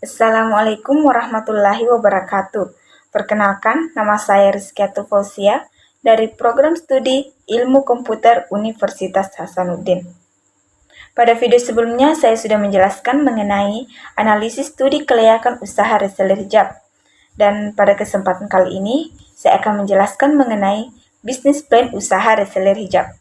Assalamualaikum warahmatullahi wabarakatuh. Perkenalkan, nama saya Rizkyatul Fauzia dari Program Studi Ilmu Komputer Universitas Hasanuddin. Pada video sebelumnya, saya sudah menjelaskan mengenai analisis studi kelayakan usaha reseller hijab. Dan pada kesempatan kali ini, saya akan menjelaskan mengenai bisnis plan usaha reseller hijab.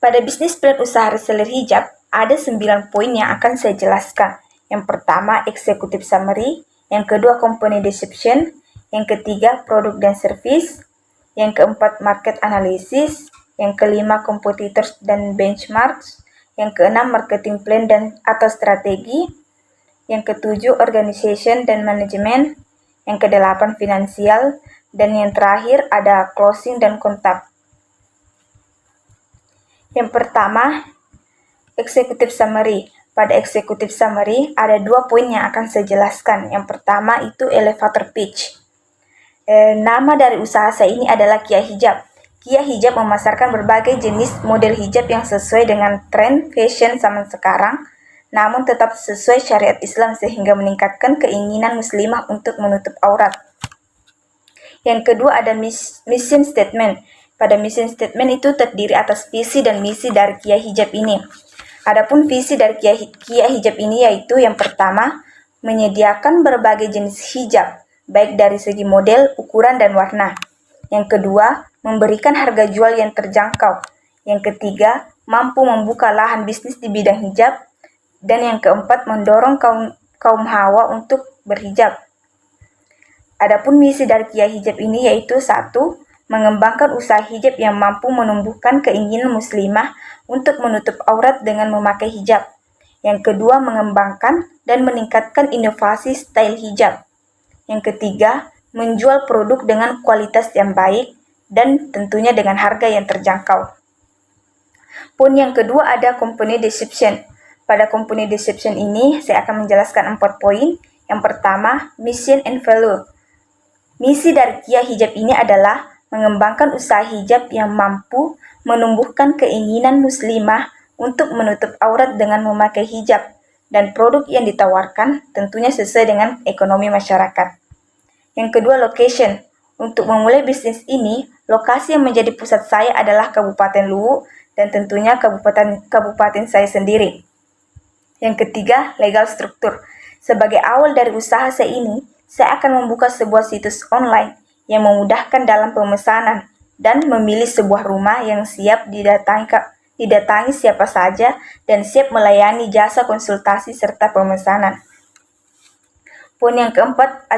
Pada bisnis plan usaha reseller hijab, ada 9 poin yang akan saya jelaskan. Yang pertama, executive summary. Yang kedua, company description. Yang ketiga, produk dan service. Yang keempat, market analysis. Yang kelima, competitors dan benchmarks. Yang keenam, marketing plan dan atau strategi. Yang ketujuh, organization dan management. Yang kedelapan, finansial. Dan yang terakhir ada closing dan kontak. Yang pertama, executive summary. Pada executive summary, ada 2 poin yang akan saya jelaskan. Yang pertama itu elevator pitch. Nama dari usaha saya ini adalah Kia Hijab. Kia Hijab memasarkan berbagai jenis model hijab yang sesuai dengan tren fashion zaman sekarang, namun tetap sesuai syariat Islam sehingga meningkatkan keinginan muslimah untuk menutup aurat. Yang kedua ada mission statement. Pada mission statement itu terdiri atas visi dan misi dari Kia Hijab ini. Adapun visi dari Kia Hijab ini yaitu yang pertama, menyediakan berbagai jenis hijab, baik dari segi model, ukuran, dan warna. Yang kedua, memberikan harga jual yang terjangkau. Yang ketiga, mampu membuka lahan bisnis di bidang hijab. Dan yang keempat, mendorong kaum hawa untuk berhijab. Adapun misi dari Kia Hijab ini yaitu 1. Mengembangkan usaha hijab yang mampu menumbuhkan keinginan muslimah untuk menutup aurat dengan memakai hijab. Yang kedua, mengembangkan dan meningkatkan inovasi style hijab. Yang ketiga, menjual produk dengan kualitas yang baik dan tentunya dengan harga yang terjangkau. Poin yang kedua ada company description. Pada company description ini, saya akan menjelaskan 4 poin. Yang pertama, mission and value. Misi dari Kia Hijab ini adalah mengembangkan usaha hijab yang mampu menumbuhkan keinginan muslimah untuk menutup aurat dengan memakai hijab, dan produk yang ditawarkan tentunya sesuai dengan ekonomi masyarakat. Yang kedua, location. Untuk memulai bisnis ini, lokasi yang menjadi pusat saya adalah Kabupaten Luwu dan tentunya kabupaten saya sendiri. Yang ketiga, legal struktur. Sebagai awal dari usaha saya ini, saya akan membuka sebuah situs online yang memudahkan dalam pemesanan dan memilih sebuah rumah yang siap didatangi siapa saja dan siap melayani jasa konsultasi serta pemesanan. Poin yang keempat,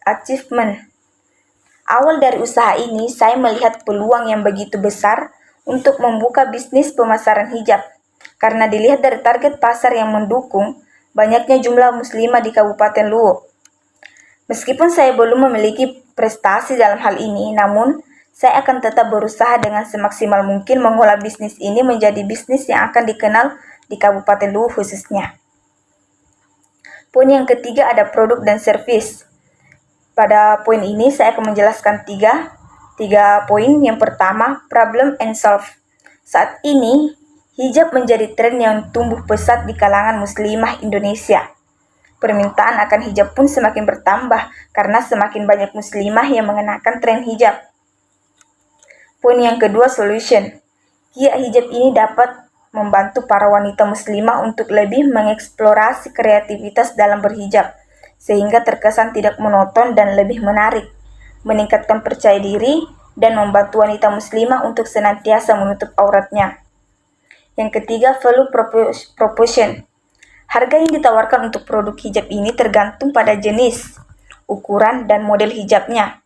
achievement. Awal dari usaha ini, saya melihat peluang yang begitu besar untuk membuka bisnis pemasaran hijab. Karena dilihat dari target pasar yang mendukung, banyaknya jumlah muslimah di Kabupaten Luwu. Meskipun saya belum memiliki prestasi dalam hal ini, namun saya akan tetap berusaha dengan semaksimal mungkin mengolah bisnis ini menjadi bisnis yang akan dikenal di Kabupaten Luwu khususnya. Poin yang ketiga ada produk dan servis. Pada poin ini saya akan menjelaskan tiga poin. Yang pertama, problem and solve. Saat ini, hijab menjadi tren yang tumbuh pesat di kalangan muslimah Indonesia. Permintaan akan hijab pun semakin bertambah karena semakin banyak muslimah yang mengenakan tren hijab. Poin yang kedua, solution. Kia Hijab ini dapat membantu para wanita muslimah untuk lebih mengeksplorasi kreativitas dalam berhijab, sehingga terkesan tidak monoton dan lebih menarik, meningkatkan percaya diri, dan membantu wanita muslimah untuk senantiasa menutup auratnya. Yang ketiga, value proposition. Harga yang ditawarkan untuk produk hijab ini tergantung pada jenis, ukuran, dan model hijabnya.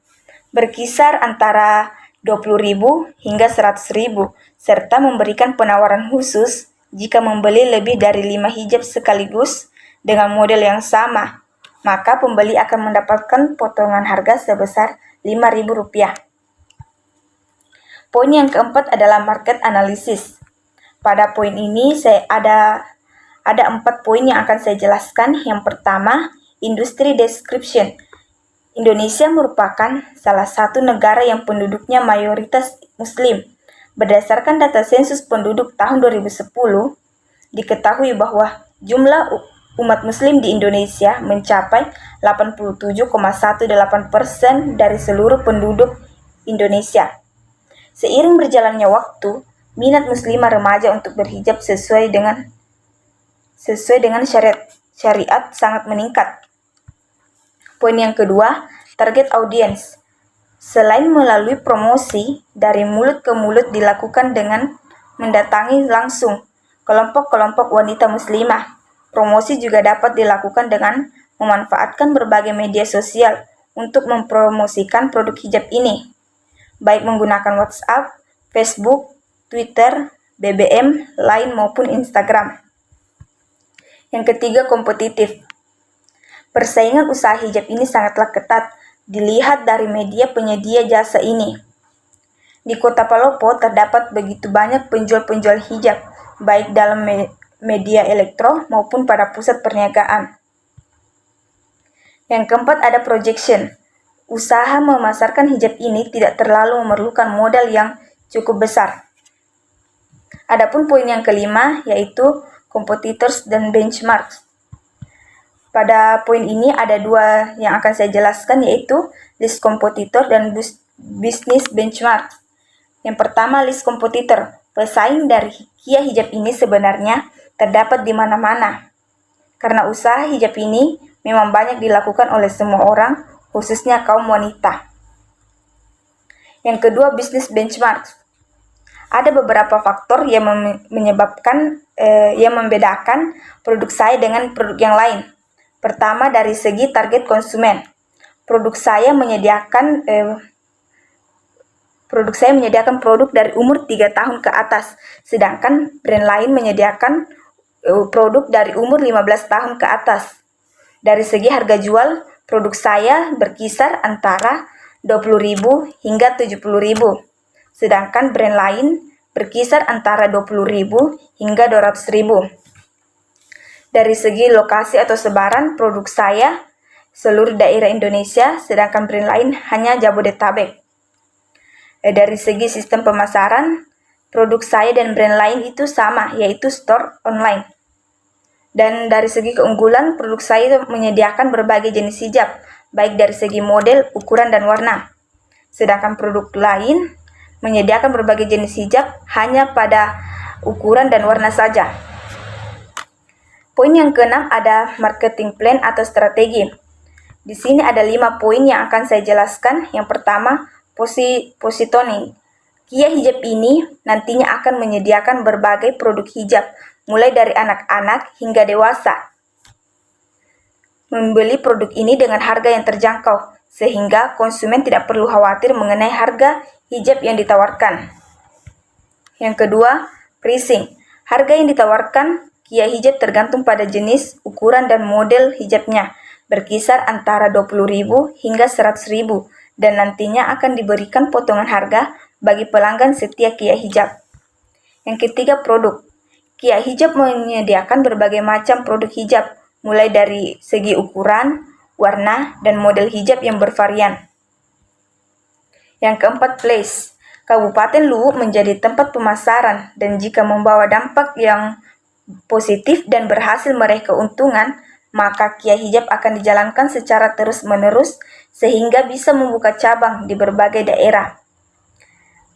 Berkisar antara 20.000 hingga 100.000, serta memberikan penawaran khusus jika membeli lebih dari 5 hijab sekaligus dengan model yang sama, maka pembeli akan mendapatkan potongan harga sebesar Rp5.000. Poin yang keempat adalah market analysis. Pada poin ini ada 4 poin yang akan saya jelaskan. Yang pertama, industry description. Indonesia merupakan salah satu negara yang penduduknya mayoritas muslim. Berdasarkan data sensus penduduk tahun 2010, diketahui bahwa jumlah umat muslim di Indonesia mencapai 87,18% dari seluruh penduduk Indonesia. Seiring berjalannya waktu, minat muslimah remaja untuk berhijab sesuai dengan syariat sangat meningkat. Poin yang kedua, target audiens. Selain melalui promosi, dari mulut ke mulut dilakukan dengan mendatangi langsung kelompok-kelompok wanita muslimah. Promosi juga dapat dilakukan dengan memanfaatkan berbagai media sosial untuk mempromosikan produk hijab ini, baik menggunakan WhatsApp, Facebook, Twitter, BBM, Line maupun Instagram. Yang ketiga, kompetitif. Persaingan usaha hijab ini sangatlah ketat, dilihat dari media penyedia jasa ini. Di Kota Palopo terdapat begitu banyak penjual-penjual hijab, baik dalam media elektro maupun pada pusat perniagaan. Yang keempat ada projection. Usaha memasarkan hijab ini tidak terlalu memerlukan modal yang cukup besar. Adapun poin yang kelima yaitu competitors dan benchmarks. Pada poin ini ada dua yang akan saya jelaskan, yaitu list kompetitor dan business benchmark. Yang pertama, list kompetitor. Pesaing dari Kia Hijab ini sebenarnya terdapat di mana-mana. Karena usaha hijab ini memang banyak dilakukan oleh semua orang, khususnya kaum wanita. Yang kedua, business benchmark. Ada beberapa faktor yang membedakan produk saya dengan produk yang lain. Pertama, dari segi target konsumen. Produk saya menyediakan produk dari umur 3 tahun ke atas, sedangkan brand lain menyediakan produk dari umur 15 tahun ke atas. Dari segi harga jual, produk saya berkisar antara 20.000 hingga 70.000, sedangkan brand lain berkisar antara 20.000 hingga 200.000. Dari segi lokasi atau sebaran, produk saya seluruh daerah Indonesia, sedangkan brand lain hanya Jabodetabek. Dari segi sistem pemasaran, produk saya dan brand lain itu sama, yaitu store online. Dan dari segi keunggulan, produk saya menyediakan berbagai jenis hijab, baik dari segi model, ukuran, dan warna. Sedangkan produk lain menyediakan berbagai jenis hijab hanya pada ukuran dan warna saja. Poin yang keenam ada marketing plan atau strategi. Di sini ada 5 poin yang akan saya jelaskan. Yang pertama, positioning. Kia Hijab ini nantinya akan menyediakan berbagai produk hijab, mulai dari anak-anak hingga dewasa. Membeli produk ini dengan harga yang terjangkau, sehingga konsumen tidak perlu khawatir mengenai harga hijab yang ditawarkan. Yang kedua, pricing. Harga yang ditawarkan Kia Hijab tergantung pada jenis, ukuran, dan model hijabnya, berkisar antara 20.000 hingga 100.000, dan nantinya akan diberikan potongan harga bagi pelanggan setia Kia Hijab. Yang ketiga, produk. Kia Hijab menyediakan berbagai macam produk hijab, mulai dari segi ukuran, warna, dan model hijab yang bervarian. Yang keempat, place. Kabupaten Luwu menjadi tempat pemasaran, dan jika membawa dampak yang positif dan berhasil meraih keuntungan, maka Kia Hijab akan dijalankan secara terus-menerus sehingga bisa membuka cabang di berbagai daerah.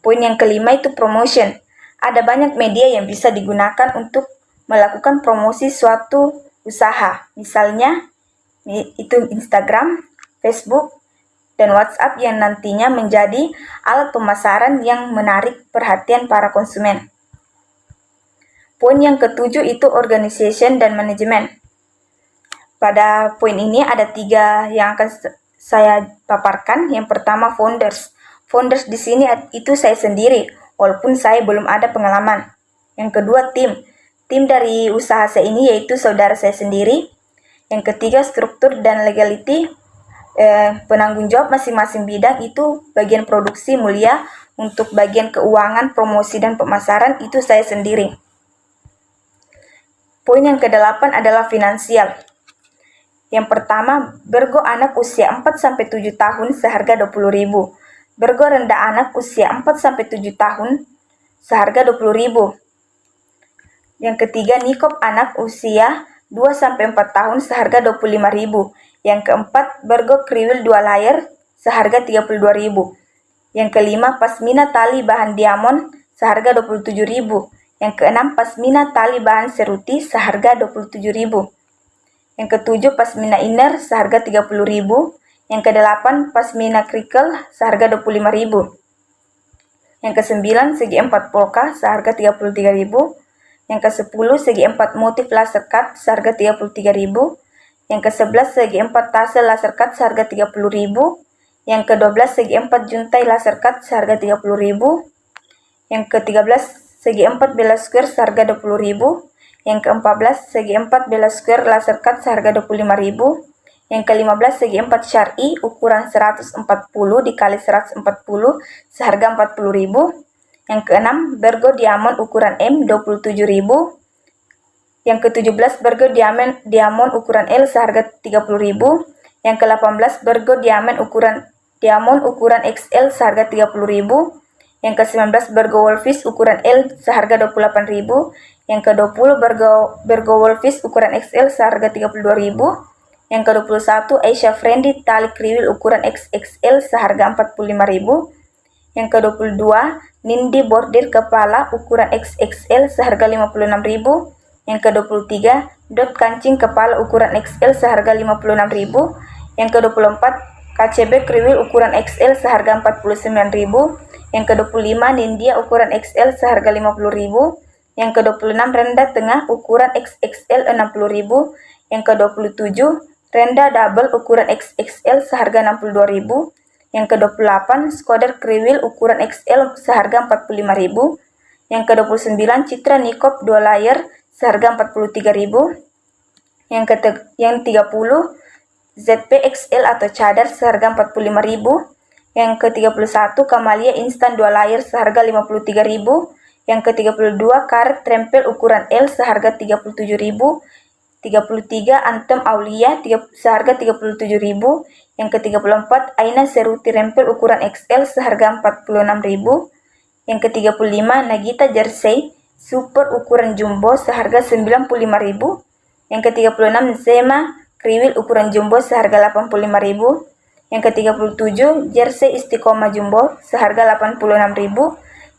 Poin yang kelima itu promotion. Ada banyak media yang bisa digunakan untuk melakukan promosi suatu usaha. Misalnya itu Instagram, Facebook, dan WhatsApp yang nantinya menjadi alat pemasaran yang menarik perhatian para konsumen. Poin yang ketujuh itu organization dan manajemen. Pada poin ini ada 3 yang akan saya paparkan. Yang pertama, founders. Founders di sini itu saya sendiri, walaupun saya belum ada pengalaman. Yang kedua, tim. Tim dari usaha saya ini yaitu saudara saya sendiri. Yang ketiga, struktur dan legality. Penanggung jawab masing-masing bidang itu bagian produksi mulia, untuk bagian keuangan, promosi, dan pemasaran itu saya sendiri. Poin yang ke-8 adalah finansial. Yang pertama, bergo anak usia 4-7 tahun seharga 20.000. Bergo rendah anak usia 4-7 tahun seharga 20.000. Yang ketiga, nikop anak usia 2-4 tahun seharga 25.000. Yang keempat, Bergo kriwil 2 layer seharga 32.000. Yang kelima, pasmina tali bahan diamond seharga 27.000. Yang keenam, pasmina tali bahan seruti seharga 27.000. Yang ketujuh, pasmina inner seharga 30.000. Yang kedelapan, pasmina crinkle seharga 25.000. Yang kesembilan, segi 4 polka seharga 33.000. Yang ke-10, segi 4 motif laser cut seharga 33.000. Yang ke-11, segi 4 tassel laser cut seharga 30.000. Yang ke-12, segi 4 juntai laser cut seharga 30.000. Yang ke-13, segi 4 bella square seharga 20.000. Yang ke-14, segi 4 bella square laser cut seharga 25.000. Yang ke-15, segi 4 syar'i ukuran 140 dikali 140 seharga 40.000. Yang ke-6, Bergo diamond ukuran M 27.000. Yang ke-17, Bergo diamond ukuran L seharga 30.000. Yang ke-18, Bergo diamond ukuran XL seharga 30.000. Yang ke-19, Bergo Wolfish ukuran L seharga 28.000. Yang ke-20, Bergo Wolfish ukuran XL seharga 32.000. Yang ke-21, Asia Friendly tali kriwil ukuran XXL seharga 45.000. Yang ke-22, Nindi bordir kepala ukuran XXL seharga 56.000. Yang ke-23, dot kancing kepala ukuran XL seharga 56.000. Yang ke-24, KCB kriwil ukuran XL seharga 49.000. Yang ke-25, Nindia ukuran XL seharga 50.000. Yang ke-26, rendah tengah ukuran XXL 60.000. Yang ke-27, rendah double ukuran XXL seharga 62.000. Yang ke-28, Skoder kriwil ukuran XL seharga 45.000. Yang ke-29, Citra Nikop 2 layer seharga 43.000. Yang ke-30, ZP XL atau cadar seharga 45.000. Yang ke-31, Kamalia instan 2 layer seharga 53.000. Yang ke-32, karet trempel ukuran L seharga 37.000. 33, Anthem Aulia seharga 37.000. Yang ke-34, Aina seruti rempel ukuran XL seharga 46.000. Yang ke-35, Nagita jersey super ukuran jumbo seharga 95.000. Yang ke-36, Zema kriwil ukuran jumbo seharga 85.000. Yang ke-37, jersey istiqomah jumbo seharga 86.000.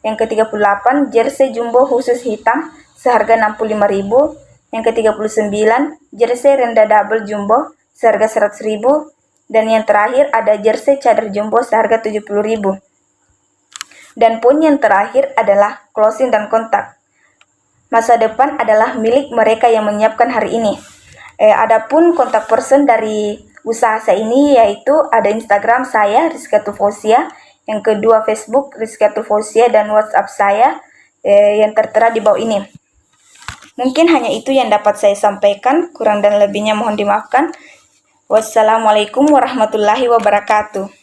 Yang ke-38, jersey jumbo khusus hitam seharga 65.000. Yang ke-39, jersey rendah double jumbo seharga 100.000. Dan yang terakhir ada jersey cadar jumbo seharga 70.000. Dan poin yang terakhir adalah closing dan kontak. Masa depan adalah milik mereka yang menyiapkan hari ini. Adapun kontak person dari usaha saya ini yaitu ada Instagram saya Rizka Tulfosia, yang kedua Facebook Rizka Tulfosia, dan WhatsApp saya yang tertera di bawah ini. Mungkin hanya itu yang dapat saya sampaikan, kurang dan lebihnya mohon dimaafkan. Wassalamualaikum warahmatullahi wabarakatuh.